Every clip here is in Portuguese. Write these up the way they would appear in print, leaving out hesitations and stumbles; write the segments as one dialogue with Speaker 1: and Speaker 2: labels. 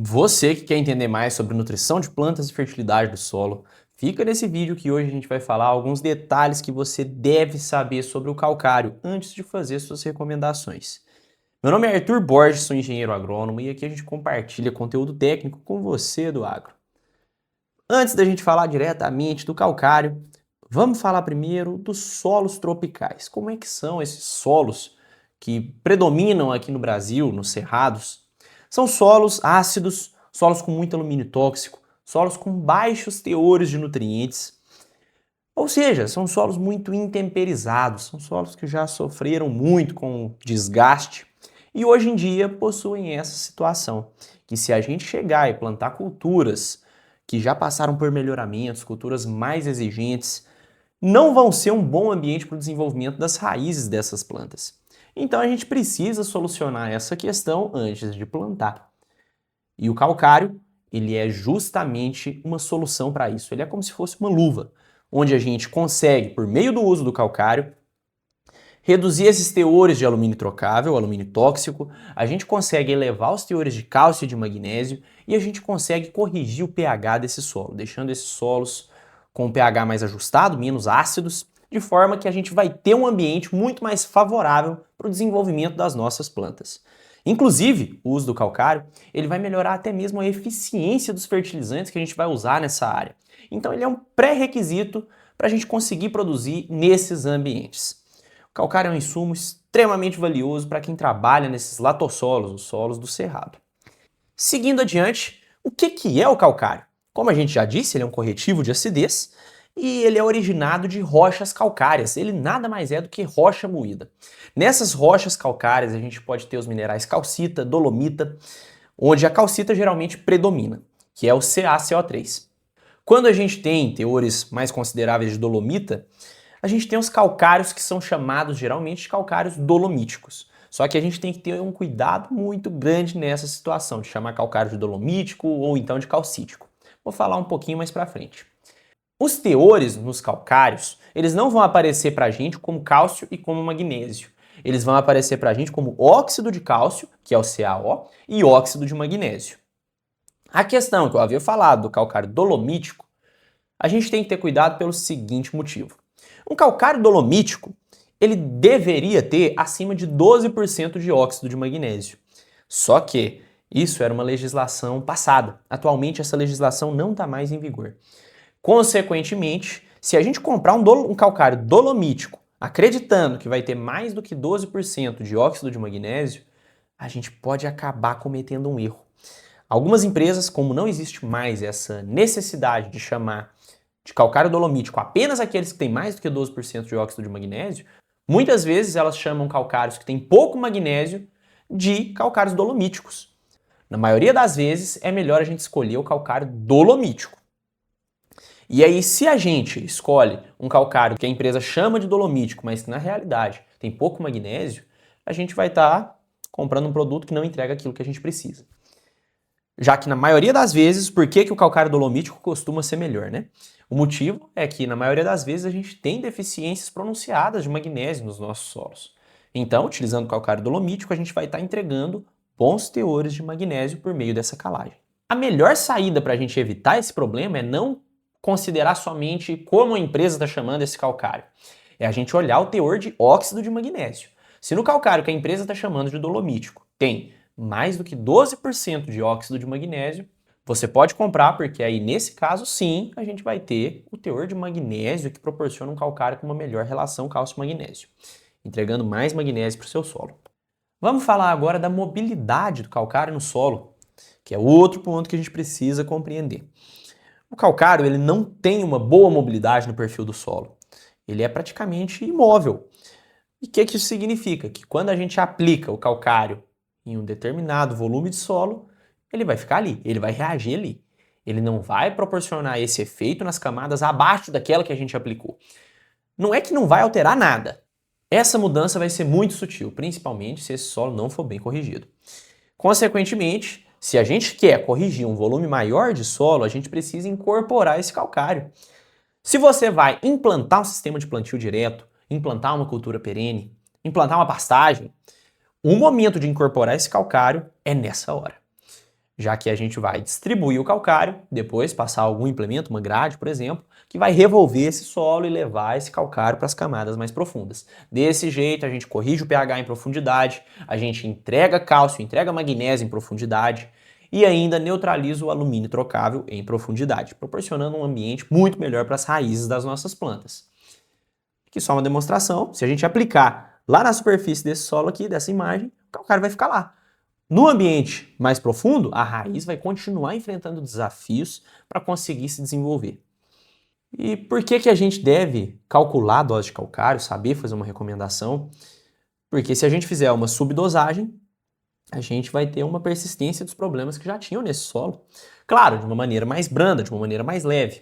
Speaker 1: Você que quer entender mais sobre nutrição de plantas e fertilidade do solo, fica nesse vídeo que hoje a gente vai falar alguns detalhes que você deve saber sobre o calcário antes de fazer suas recomendações. Meu nome é Arthur Borges, sou engenheiro agrônomo e aqui a gente compartilha conteúdo técnico com você do agro. Antes da gente falar diretamente do calcário, vamos falar primeiro dos solos tropicais. Como é que são esses solos que predominam aqui no Brasil, nos cerrados? São solos ácidos, solos com muito alumínio tóxico, solos com baixos teores de nutrientes. Ou seja, são solos muito intemperizados, são solos que já sofreram muito com desgaste e hoje em dia possuem essa situação, que se a gente chegar e plantar culturas que já passaram por melhoramentos, culturas mais exigentes, não vão ser um bom ambiente para o desenvolvimento das raízes dessas plantas. Então a gente precisa solucionar essa questão antes de plantar. E o calcário, ele é justamente uma solução para isso. Ele é como se fosse uma luva, onde a gente consegue, por meio do uso do calcário, reduzir esses teores de alumínio trocável, alumínio tóxico, a gente consegue elevar os teores de cálcio e de magnésio e a gente consegue corrigir o pH desse solo, deixando esses solos com um pH mais ajustado, menos ácidos, de forma que a gente vai ter um ambiente muito mais favorável para o desenvolvimento das nossas plantas. Inclusive, o uso do calcário, ele vai melhorar até mesmo a eficiência dos fertilizantes que a gente vai usar nessa área. Então ele é um pré-requisito para a gente conseguir produzir nesses ambientes. O calcário é um insumo extremamente valioso para quem trabalha nesses latossolos, os solos do cerrado. Seguindo adiante, o que é o calcário? Como a gente já disse, ele é um corretivo de acidez e ele é originado de rochas calcárias. Ele nada mais é do que rocha moída. Nessas rochas calcárias a gente pode ter os minerais calcita, dolomita, onde a calcita geralmente predomina, que é o CaCO3. Quando a gente tem teores mais consideráveis de dolomita, a gente tem os calcários que são chamados geralmente de calcários dolomíticos. Só que a gente tem que ter um cuidado muito grande nessa situação, de chamar calcário de dolomítico ou então de calcítico. Vou falar um pouquinho mais pra frente. Os teores nos calcários, eles não vão aparecer pra gente como cálcio e como magnésio. Eles vão aparecer pra gente como óxido de cálcio, que é o CaO, e óxido de magnésio. A questão que eu havia falado do calcário dolomítico, a gente tem que ter cuidado pelo seguinte motivo. Um calcário dolomítico, ele deveria ter acima de 12% de óxido de magnésio. Só que isso era uma legislação passada. Atualmente essa legislação não está mais em vigor. Consequentemente, se a gente comprar um calcário dolomítico, acreditando que vai ter mais do que 12% de óxido de magnésio, a gente pode acabar cometendo um erro. Algumas empresas, como não existe mais essa necessidade de chamar de calcário dolomítico apenas aqueles que têm mais do que 12% de óxido de magnésio, muitas vezes elas chamam calcários que têm pouco magnésio de calcários dolomíticos. Na maioria das vezes é melhor a gente escolher o calcário dolomítico. E aí, se a gente escolhe um calcário que a empresa chama de dolomítico, mas que na realidade tem pouco magnésio, a gente vai estar comprando um produto que não entrega aquilo que a gente precisa. Já que na maioria das vezes, por que o calcário dolomítico costuma ser melhor, né? O motivo é que na maioria das vezes a gente tem deficiências pronunciadas de magnésio nos nossos solos. Então, utilizando o calcário dolomítico, a gente vai estar entregando bons teores de magnésio por meio dessa calagem. A melhor saída para a gente evitar esse problema é não considerar somente como a empresa está chamando esse calcário. É a gente olhar o teor de óxido de magnésio. Se no calcário que a empresa está chamando de dolomítico tem mais do que 12% de óxido de magnésio, você pode comprar, porque aí nesse caso sim, a gente vai ter o teor de magnésio que proporciona um calcário com uma melhor relação cálcio-magnésio, entregando mais magnésio para o seu solo. Vamos falar agora da mobilidade do calcário no solo, que é outro ponto que a gente precisa compreender. O calcário ele não tem uma boa mobilidade no perfil do solo. Ele é praticamente imóvel. E o que isso significa? Que quando a gente aplica o calcário em um determinado volume de solo, ele vai ficar ali, ele vai reagir ali. Ele não vai proporcionar esse efeito nas camadas abaixo daquela que a gente aplicou. Não é que não vai alterar nada. Essa mudança vai ser muito sutil, principalmente se esse solo não for bem corrigido. Consequentemente, se a gente quer corrigir um volume maior de solo, a gente precisa incorporar esse calcário. Se você vai implantar um sistema de plantio direto, implantar uma cultura perene, implantar uma pastagem, o momento de incorporar esse calcário é nessa hora. já que a gente vai distribuir o calcário, depois passar algum implemento, uma grade, por exemplo, que vai revolver esse solo e levar esse calcário para as camadas mais profundas. Desse jeito, a gente corrige o pH em profundidade, a gente entrega cálcio, entrega magnésio em profundidade e ainda neutraliza o alumínio trocável em profundidade, proporcionando um ambiente muito melhor para as raízes das nossas plantas. Aqui só uma demonstração, se a gente aplicar lá na superfície desse solo aqui, dessa imagem, o calcário vai ficar lá. No ambiente mais profundo, a raiz vai continuar enfrentando desafios para conseguir se desenvolver. E por que a gente deve calcular a dose de calcário, saber fazer uma recomendação? Porque se a gente fizer uma subdosagem, a gente vai ter uma persistência dos problemas que já tinham nesse solo. Claro, de uma maneira mais branda, de uma maneira mais leve.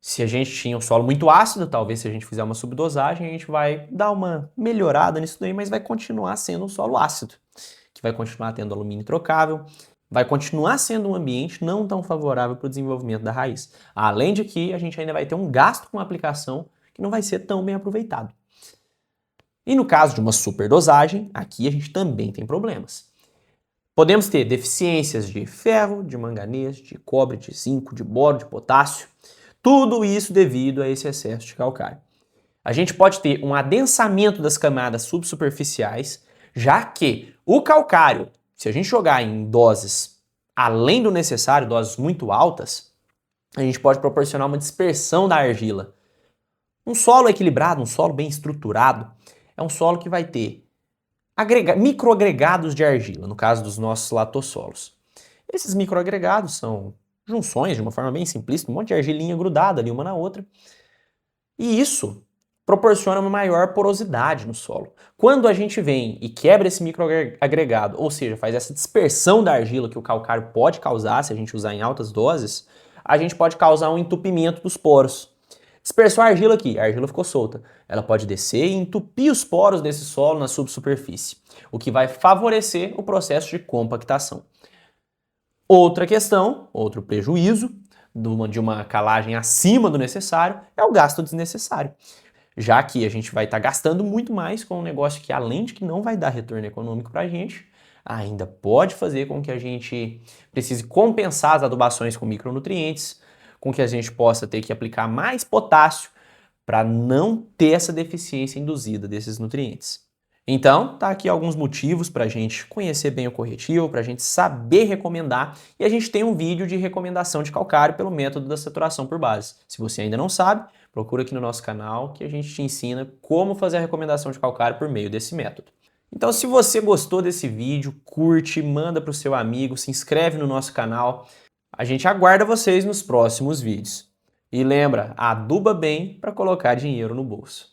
Speaker 1: Se a gente tinha um solo muito ácido, talvez se a gente fizer uma subdosagem, a gente vai dar uma melhorada nisso daí, mas vai continuar sendo um solo ácido, que vai continuar tendo alumínio trocável, vai continuar sendo um ambiente não tão favorável para o desenvolvimento da raiz. Além de que a gente ainda vai ter um gasto com a aplicação que não vai ser tão bem aproveitado. E no caso de uma superdosagem, aqui a gente também tem problemas. Podemos ter deficiências de ferro, de manganês, de cobre, de zinco, de boro, de potássio. Tudo isso devido a esse excesso de calcário. A gente pode ter um adensamento das camadas subsuperficiais, já que o calcário, se a gente jogar em doses além do necessário, doses muito altas, a gente pode proporcionar uma dispersão da argila. Um solo equilibrado, um solo bem estruturado, é um solo que vai ter microagregados de argila, no caso dos nossos latossolos. Esses microagregados são junções, de uma forma bem simplista, um monte de argilinha grudada ali uma na outra. E isso proporciona uma maior porosidade no solo. Quando a gente vem e quebra esse microagregado, ou seja, faz essa dispersão da argila que o calcário pode causar se a gente usar em altas doses, a gente pode causar um entupimento dos poros. Dispersou a argila aqui, a argila ficou solta. Ela pode descer e entupir os poros desse solo na subsuperfície, o que vai favorecer o processo de compactação. Outra questão, outro prejuízo de uma calagem acima do necessário é o gasto desnecessário, já que a gente vai estar gastando muito mais com um negócio que, além de que não vai dar retorno econômico para a gente, ainda pode fazer com que a gente precise compensar as adubações com micronutrientes, com que a gente possa ter que aplicar mais potássio para não ter essa deficiência induzida desses nutrientes. Então, tá aqui alguns motivos para a gente conhecer bem o corretivo, para a gente saber recomendar, e a gente tem um vídeo de recomendação de calcário pelo método da saturação por base. Se você ainda não sabe, procura aqui no nosso canal que a gente te ensina como fazer a recomendação de calcário por meio desse método. Então, se você gostou desse vídeo, curte, manda para o seu amigo, se inscreve no nosso canal. A gente aguarda vocês nos próximos vídeos. E lembra, aduba bem para colocar dinheiro no bolso.